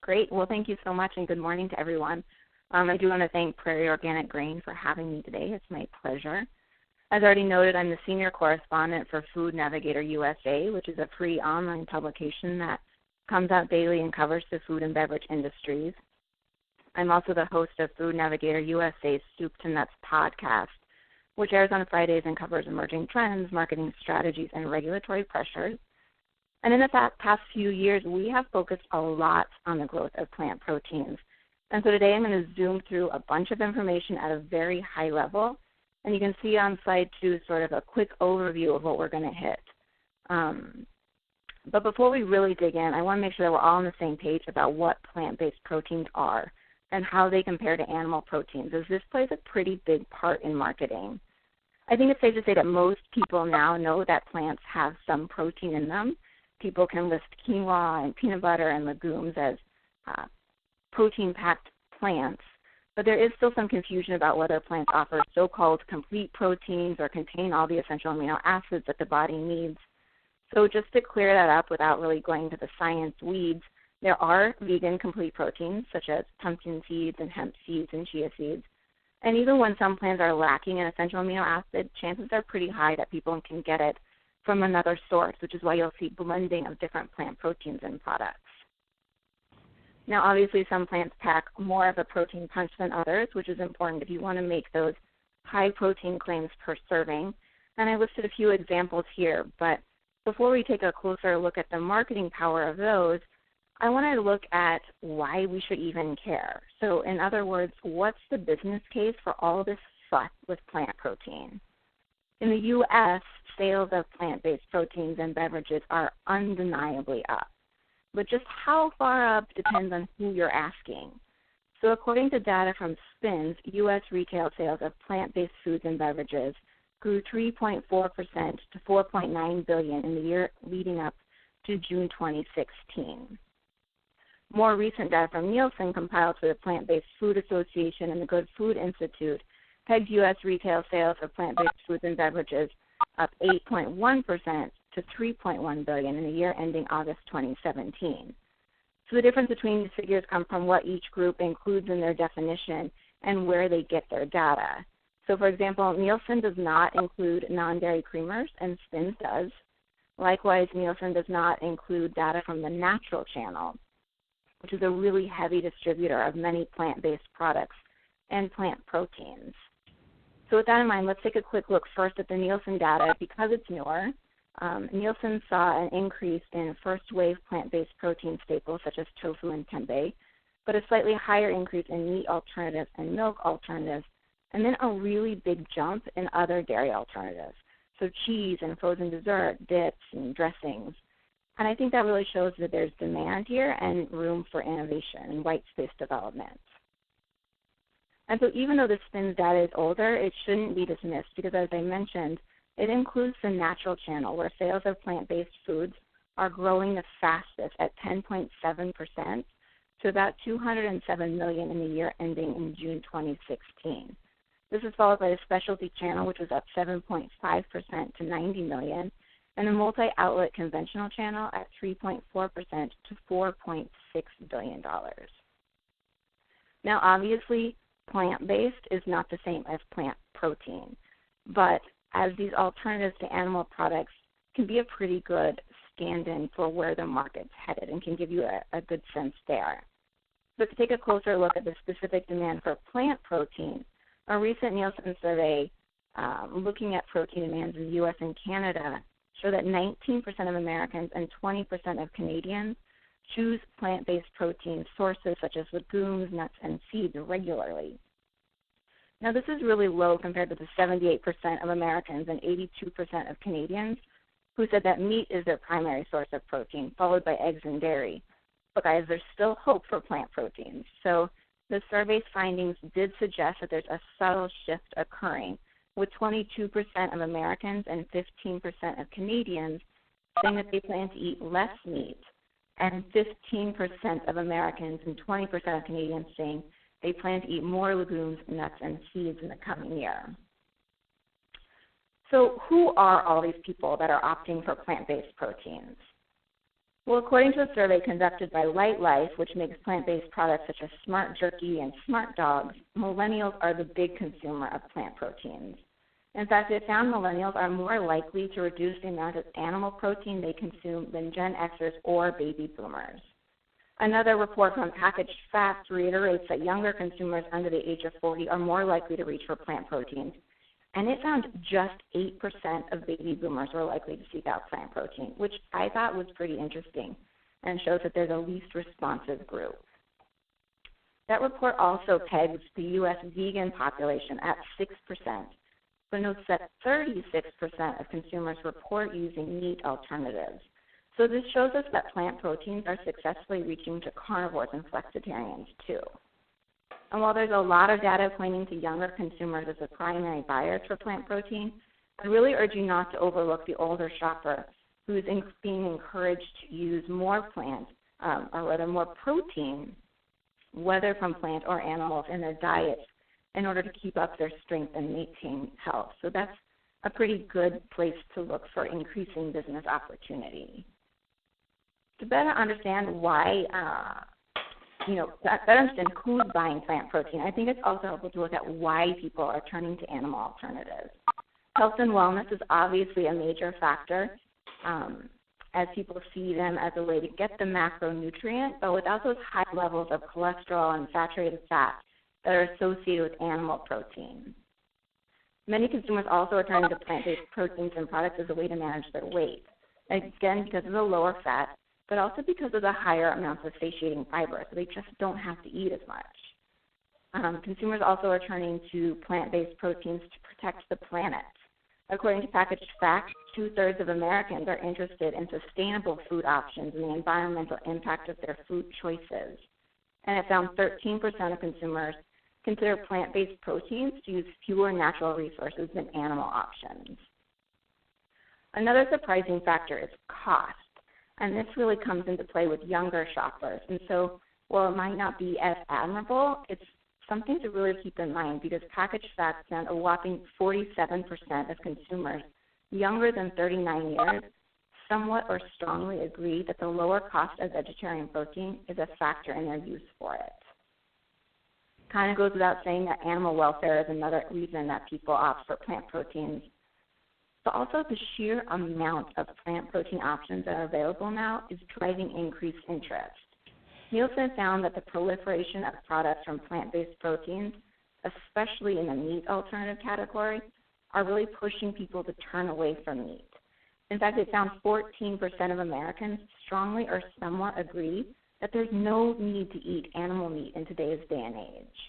Great. Well, thank you so much, and good morning to everyone. I do want to thank Prairie Organic Grain for having me today. It's my pleasure. As already noted, I'm the senior correspondent for FoodNavigator-USA, which is a free online publication that comes out daily and covers the food and beverage industries. I'm also the host of Food Navigator USA's Soup to Nuts podcast, which airs on Fridays and covers emerging trends, marketing strategies, and regulatory pressures. And in the past few years, we have focused a lot on the growth of plant proteins. And so today I'm going to zoom through a bunch of information at a very high level. And you can see on slide 2 sort of a quick overview of what we're going to hit. But before we really dig in, I want to make sure that we're all on the same page about what plant-based proteins are and how they compare to animal proteins, as this plays a pretty big part in marketing. I think it's safe to say that most people now know that plants have some protein in them. People can list quinoa and peanut butter and legumes as protein-packed plants, but there is still some confusion about whether plants offer so-called complete proteins or contain all the essential amino acids that the body needs. So just to clear that up without really going into the science weeds, there are vegan complete proteins such as pumpkin seeds and hemp seeds and chia seeds. And even when some plants are lacking an essential amino acid, chances are pretty high that people can get it from another source, which is why you'll see blending of different plant proteins in products. Now, obviously, some plants pack more of a protein punch than others, which is important if you want to make those high protein claims per serving. And I listed a few examples here, but before we take a closer look at the marketing power of those, I want to look at why we should even care. So in other words, what's the business case for all this fuss with plant protein? In the U.S., sales of plant-based proteins and beverages are undeniably up. But just how far up depends on who you're asking. So according to data from SPINS, U.S. retail sales of plant-based foods and beverages grew 3.4% to $4.9 billion in the year leading up to June 2016. More recent data from Nielsen compiled for the Plant-Based Food Association and the Good Food Institute pegged U.S. retail sales of plant-based foods and beverages up 8.1% to $3.1 billion in the year ending August 2017. So the difference between these figures come from what each group includes in their definition and where they get their data. So for example, Nielsen does not include non-dairy creamers, and SPINS does. Likewise, Nielsen does not include data from the natural channel, which is a really heavy distributor of many plant-based products and plant proteins. So with that in mind, let's take a quick look first at the Nielsen data. Because it's newer, Nielsen saw an increase in first-wave plant-based protein staples such as tofu and tempeh, but a slightly higher increase in meat alternatives and milk alternatives, and then a really big jump in other dairy alternatives, so cheese and frozen dessert, dips, and dressings. And I think that really shows that there's demand here and room for innovation and white space development. And so even though the SPINS data is older, it shouldn't be dismissed because, as I mentioned, it includes the natural channel where sales of plant-based foods are growing the fastest at 10.7% to about $207 million in the year ending in June 2016. This is followed by the specialty channel, which was up 7.5% to $90 million, and the multi-outlet conventional channel at 3.4% to $4.6 billion. Now, obviously, plant-based is not the same as plant protein, but as these alternatives to animal products can be a pretty good stand-in for where the market's headed and can give you a good sense there. But to take a closer look at the specific demand for plant protein, a recent Nielsen survey looking at protein demands in the U.S. and Canada show that 19% of Americans and 20% of Canadians choose plant-based protein sources such as legumes, nuts, and seeds regularly. Now, this is really low compared to the 78% of Americans and 82% of Canadians who said that meat is their primary source of protein, followed by eggs and dairy. But guys, there's still hope for plant proteins. So the survey's findings did suggest that there's a subtle shift occurring, with 22% of Americans and 15% of Canadians saying that they plan to eat less meat, and 15% of Americans and 20% of Canadians saying they plan to eat more legumes, nuts, and seeds in the coming year. So who are all these people that are opting for plant-based proteins? Well, according to a survey conducted by Light Life, which makes plant-based products such as Smart Jerky and Smart Dogs, millennials are the big consumer of plant proteins. In fact, it found millennials are more likely to reduce the amount of animal protein they consume than Gen Xers or baby boomers. Another report from Packaged Facts reiterates that younger consumers under the age of 40 are more likely to reach for plant proteins, and it found just 8% of baby boomers were likely to seek out plant protein, which I thought was pretty interesting and shows that they're the least responsive group. That report also pegs the U.S. vegan population at 6%, but notes that 36% of consumers report using meat alternatives. So this shows us that plant proteins are successfully reaching to carnivores and flexitarians too. And while there's a lot of data pointing to younger consumers as the primary buyers for plant protein, I really urge you not to overlook the older shopper who's being encouraged to use more plant, or rather more protein, whether from plant or animals, in their diets in order to keep up their strength and maintain health. So that's a pretty good place to look for increasing business opportunity. To better understand why, better understand who's buying plant protein, I think it's also helpful to look at why people are turning to animal alternatives. Health and wellness is obviously a major factor, as people see them as a way to get the macronutrient, but without those high levels of cholesterol and saturated fat that are associated with animal protein. Many consumers also are turning to plant-based proteins and products as a way to manage their weight, again because of the lower fat, but also because of the higher amounts of satiating fiber, so they just don't have to eat as much. Consumers also are turning to plant-based proteins to protect the planet. According to Packaged Facts, 2/3 of Americans are interested in sustainable food options and the environmental impact of their food choices. And it found 13% of consumers consider plant-based proteins to use fewer natural resources than animal options. Another surprising factor is cost. And this really comes into play with younger shoppers. And so while it might not be as admirable, it's something to really keep in mind because Packaged Facts found a whopping 47% of consumers younger than 39 years somewhat or strongly agree that the lower cost of vegetarian protein is a factor in their use for it. Kind of goes without saying that animal welfare is another reason that people opt for plant proteins. But also the sheer amount of plant protein options that are available now is driving increased interest. Nielsen found that the proliferation of products from plant-based proteins, especially in the meat alternative category, are really pushing people to turn away from meat. In fact, it found 14% of Americans strongly or somewhat agree that there's no need to eat animal meat in today's day and age.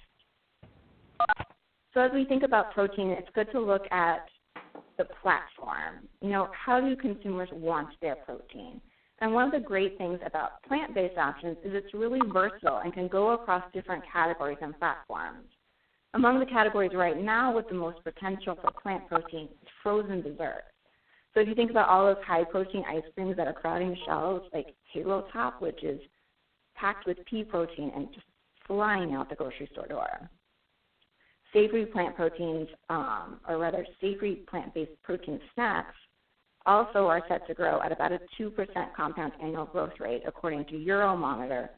So as we think about protein, it's good to look at the platform. How do consumers want their protein? And one of the great things about plant-based options is it's really versatile and can go across different categories and platforms. Among the categories right now with the most potential for plant protein is frozen desserts. So if you think about all those high-protein ice creams that are crowding the shelves, like Halo Top, which is packed with pea protein and just flying out the grocery store door. Savory plant proteins, or rather savory plant-based protein snacks, also are set to grow at about a 2% compound annual growth rate, according to Euromonitor.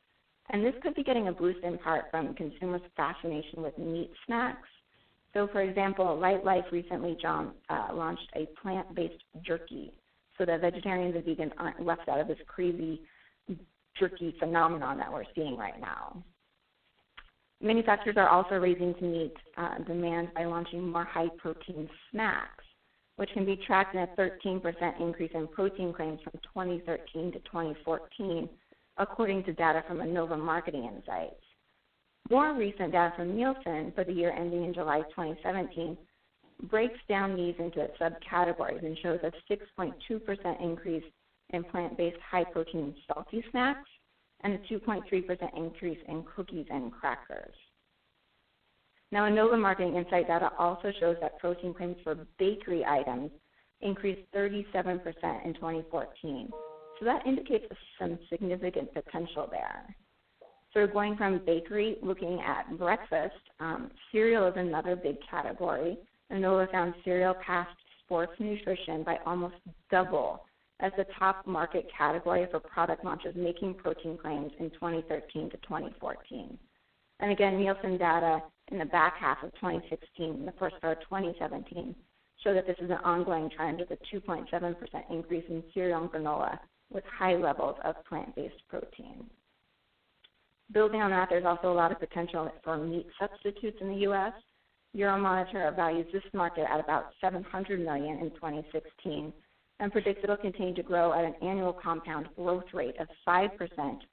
And this could be getting a boost in part from consumers' fascination with meat snacks. So, for example, Light Life recently launched a plant-based jerky so that vegetarians and vegans aren't left out of this crazy jerky phenomenon that we're seeing right now. Manufacturers are also raising to meet demand by launching more high-protein snacks, which can be tracked in a 13% increase in protein claims from 2013 to 2014, according to data from Innova Marketing Insights. More recent data from Nielsen for the year ending in July 2017 breaks down these into subcategories and shows a 6.2% increase in plant-based high-protein salty snacks and a 2.3% increase in cookies and crackers. Now, Innova Marketing Insight data also shows that protein claims for bakery items increased 37% in 2014. So that indicates some significant potential there. So going from bakery, looking at breakfast, cereal is another big category. Innova found cereal passed sports nutrition by almost double as the top market category for product launches making protein claims in 2013 to 2014. And again, Nielsen data in the back half of 2016 and the first part of 2017 show that this is an ongoing trend with a 2.7% increase in cereal and granola with high levels of plant-based protein. Building on that, there's also a lot of potential for meat substitutes in the U.S. Euromonitor values this market at about $700 million in 2016 and predicts it will continue to grow at an annual compound growth rate of 5%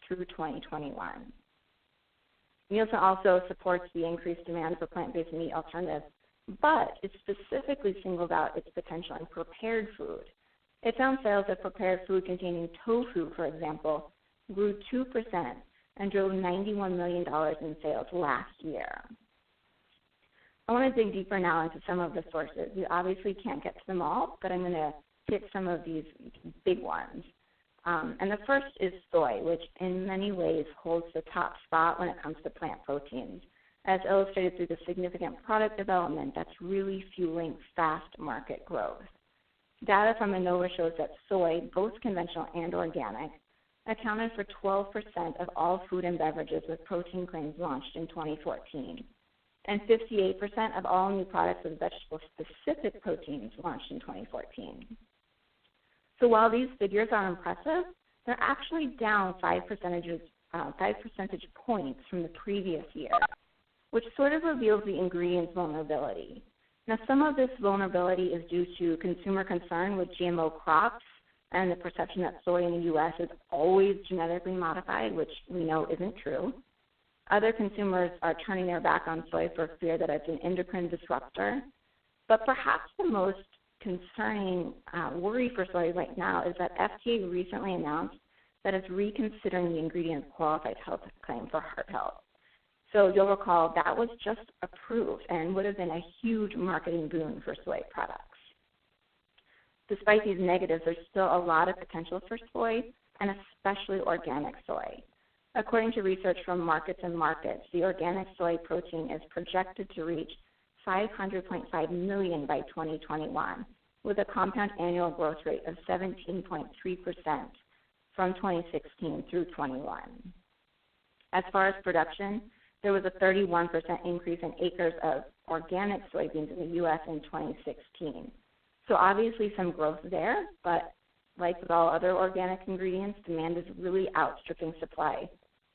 through 2021. Nielsen also supports the increased demand for plant-based meat alternatives, but it specifically singled out its potential in prepared food. It found sales of prepared food containing tofu, for example, grew 2% and drove $91 million in sales last year. I want to dig deeper now into some of the sources. We obviously can't get to them all, but I'm going to hit some of these big ones. And the first is soy, which in many ways holds the top spot when it comes to plant proteins, as illustrated through the significant product development that's really fueling fast market growth. Data from Innova shows that soy, both conventional and organic, accounted for 12% of all food and beverages with protein claims launched in 2014, and 58% of all new products with vegetable-specific proteins launched in 2014. So while these figures are impressive, they're actually down 5 percentage points from the previous year, which sort of reveals the ingredient's vulnerability. Now, some of this vulnerability is due to consumer concern with GMO crops and the perception that soy in the U.S. is always genetically modified, which we know isn't true. Other consumers are turning their back on soy for fear that it's an endocrine disruptor. But perhaps the most concerning worry for soy right now is that FDA recently announced that it's reconsidering the ingredient's qualified health claim for heart health. So you'll recall that was just approved and would have been a huge marketing boon for soy products. Despite these negatives, there's still a lot of potential for soy, and especially organic soy. According to research from Markets and Markets, the organic soy protein is projected to reach 500.5 million by 2021, with a compound annual growth rate of 17.3% from 2016 through 21. As far as production, there was a 31% increase in acres of organic soybeans in the U.S. in 2016. So obviously some growth there, but like with all other organic ingredients, demand is really outstripping supply.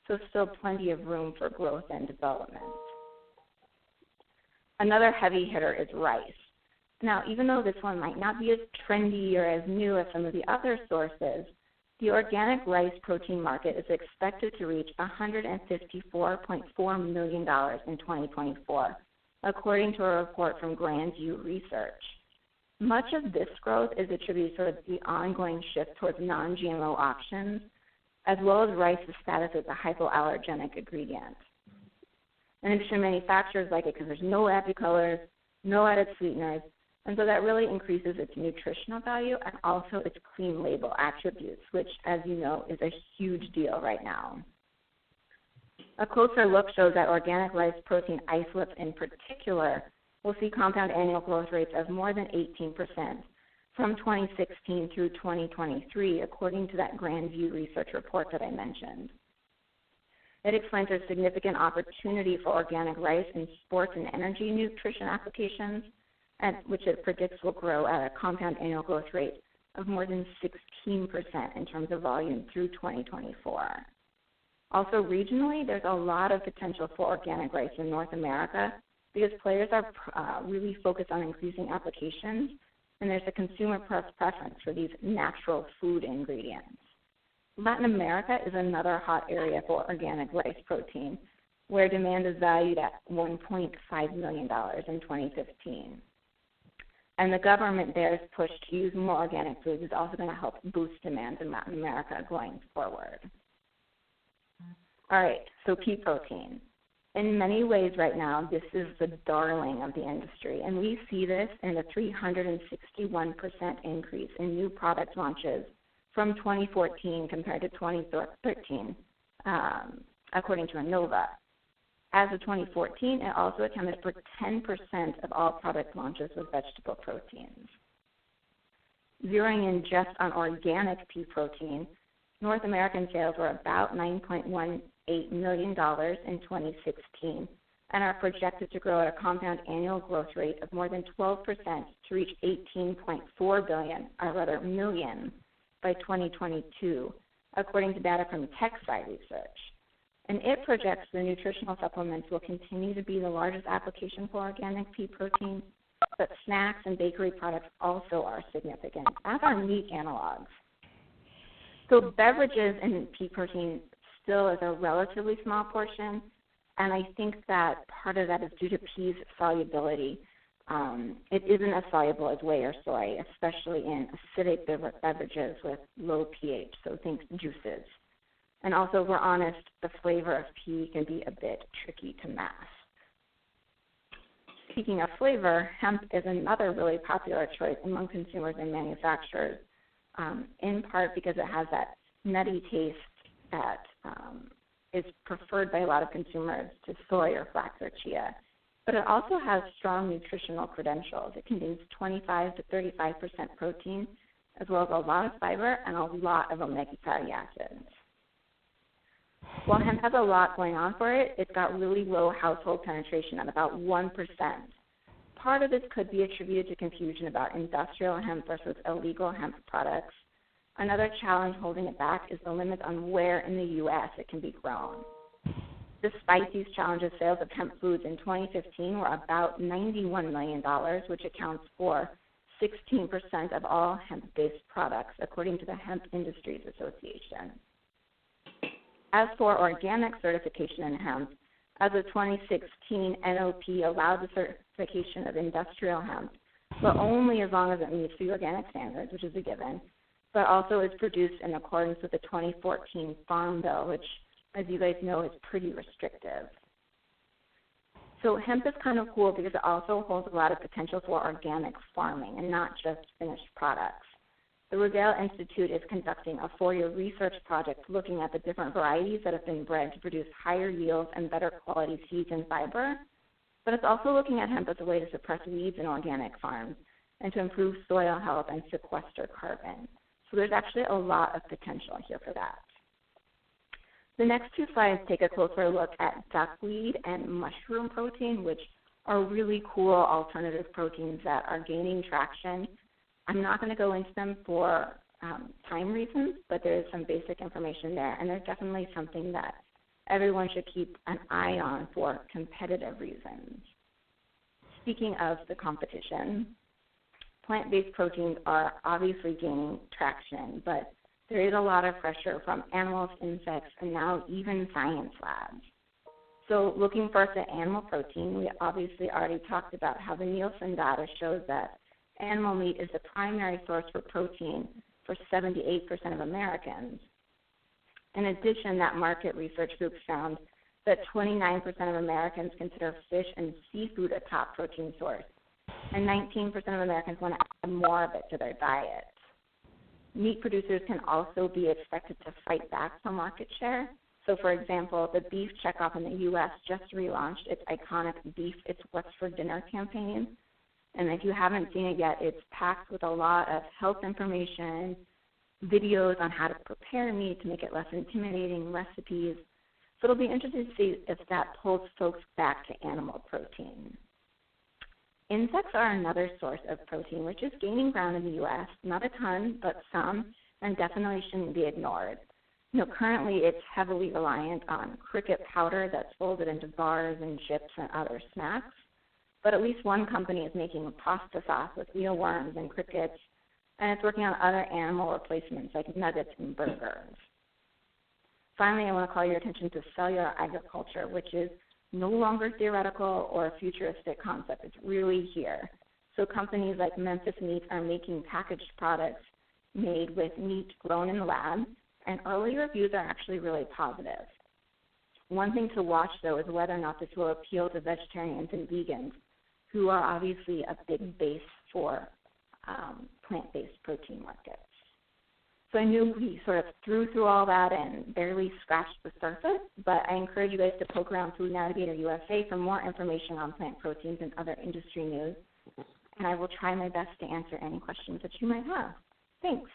So still plenty of room for growth and development. Another heavy hitter is rice. Now, even though this one might not be as trendy or as new as some of the other sources, the organic rice protein market is expected to reach $154.4 million in 2024, according to a report from Grand View Research. Much of this growth is attributed to the ongoing shift towards non-GMO options, as well as rice's status as a hypoallergenic ingredient. In addition, manufacturers like it because there's no added colors, no added sweeteners, and so that really increases its nutritional value and also its clean label attributes, which, as you know, is a huge deal right now. A closer look shows that organic rice protein isolates in particular will see compound annual growth rates of more than 18% from 2016 through 2023, according to that Grand View Research report that I mentioned. It explains there's significant opportunity for organic rice in sports and energy nutrition applications, which it predicts will grow at a compound annual growth rate of more than 16% in terms of volume through 2024. Also regionally, there's a lot of potential for organic rice in North America because players are really focused on increasing applications, and there's a consumer preference for these natural food ingredients. Latin America is another hot area for organic rice protein, where demand is valued at $1.5 million in 2015. And the government there's push to use more organic foods is also going to help boost demand in Latin America going forward. All right, so pea protein. In many ways right now, this is the darling of the industry, and we see this in the 361% increase in new product launches from 2014 compared to 2013, according to Innova. As of 2014, it also accounted for 10% of all product launches with vegetable proteins. Zeroing in just on organic pea protein, North American sales were about $9.18 million in 2016 and are projected to grow at a compound annual growth rate of more than 12% to reach $18.4 million by 2022, according to data from TechSci Research. And it projects the nutritional supplements will continue to be the largest application for organic pea protein, but snacks and bakery products also are significant, as are meat analogs. So beverages in pea protein still is a relatively small portion, and I think that part of that is due to pea's solubility. It isn't as soluble as whey or soy, especially in acidic beverages with low pH, so think juices. And also, if we're honest, the flavor of pea can be a bit tricky to mask. Speaking of flavor, hemp is another really popular choice among consumers and manufacturers, in part because it has that nutty taste that is preferred by a lot of consumers to soy or flax or chia. But it also has strong nutritional credentials. It contains 25 to 35% protein, as well as a lot of fiber and a lot of omega fatty acids. While hemp has a lot going on for it, it's got really low household penetration at about 1%. Part of this could be attributed to confusion about industrial hemp versus illegal hemp products. Another challenge holding it back is the limits on where in the U.S. it can be grown. Despite these challenges, sales of hemp foods in 2015 were about $91 million, which accounts for 16% of all hemp-based products, according to the Hemp Industries Association. As for organic certification in hemp, as of 2016, NOP allowed the certification of industrial hemp, but only as long as it meets the organic standards, which is a given, but also is produced in accordance with the 2014 Farm Bill, which, as you guys know, is pretty restrictive. So hemp is kind of cool because it also holds a lot of potential for organic farming and not just finished products. The Rodale Institute is conducting a 4-year research project looking at the different varieties that have been bred to produce higher yields and better quality seeds and fiber, but it's also looking at hemp as a way to suppress weeds in organic farms and to improve soil health and sequester carbon. So there's actually a lot of potential here for that. The next two slides take a closer look at duckweed and mushroom protein, which are really cool alternative proteins that are gaining traction. I'm not going to go into them for time reasons, but there is some basic information there, and there's definitely something that everyone should keep an eye on for competitive reasons. Speaking of the competition, plant-based proteins are obviously gaining traction, but there is a lot of pressure from animals, insects, and now even science labs. So looking first at animal protein, we obviously already talked about how the Nielsen data shows that animal meat is the primary source for protein for 78% of Americans. In addition, that market research group found that 29% of Americans consider fish and seafood a top protein source, and 19% of Americans want to add more of it to their diet. Meat producers can also be expected to fight back for market share. So, for example, the Beef Checkoff in the U.S. just relaunched its iconic Beef It's What's for Dinner campaign. And if you haven't seen it yet, it's packed with a lot of health information, videos on how to prepare meat to make it less intimidating, recipes. So it'll be interesting to see if that pulls folks back to animal protein. Insects are another source of protein, which is gaining ground in the U.S., not a ton, but some, and definitely shouldn't be ignored. Currently it's heavily reliant on cricket powder that's folded into bars and chips and other snacks. But at least one company is making a pasta sauce with real worms and crickets, and it's working on other animal replacements like nuggets and burgers. Finally, I want to call your attention to cellular agriculture, which is no longer theoretical or a futuristic concept. It's really here. So companies like Memphis Meat are making packaged products made with meat grown in the lab, and early reviews are actually really positive. One thing to watch, though, is whether or not this will appeal to vegetarians and vegans, who are obviously a big base for plant-based protein markets. So I knew we sort of through all that and barely scratched the surface, but I encourage you guys to poke around FoodNavigator-USA for more information on plant proteins and other industry news. and I will try my best to answer any questions that you might have. Thanks.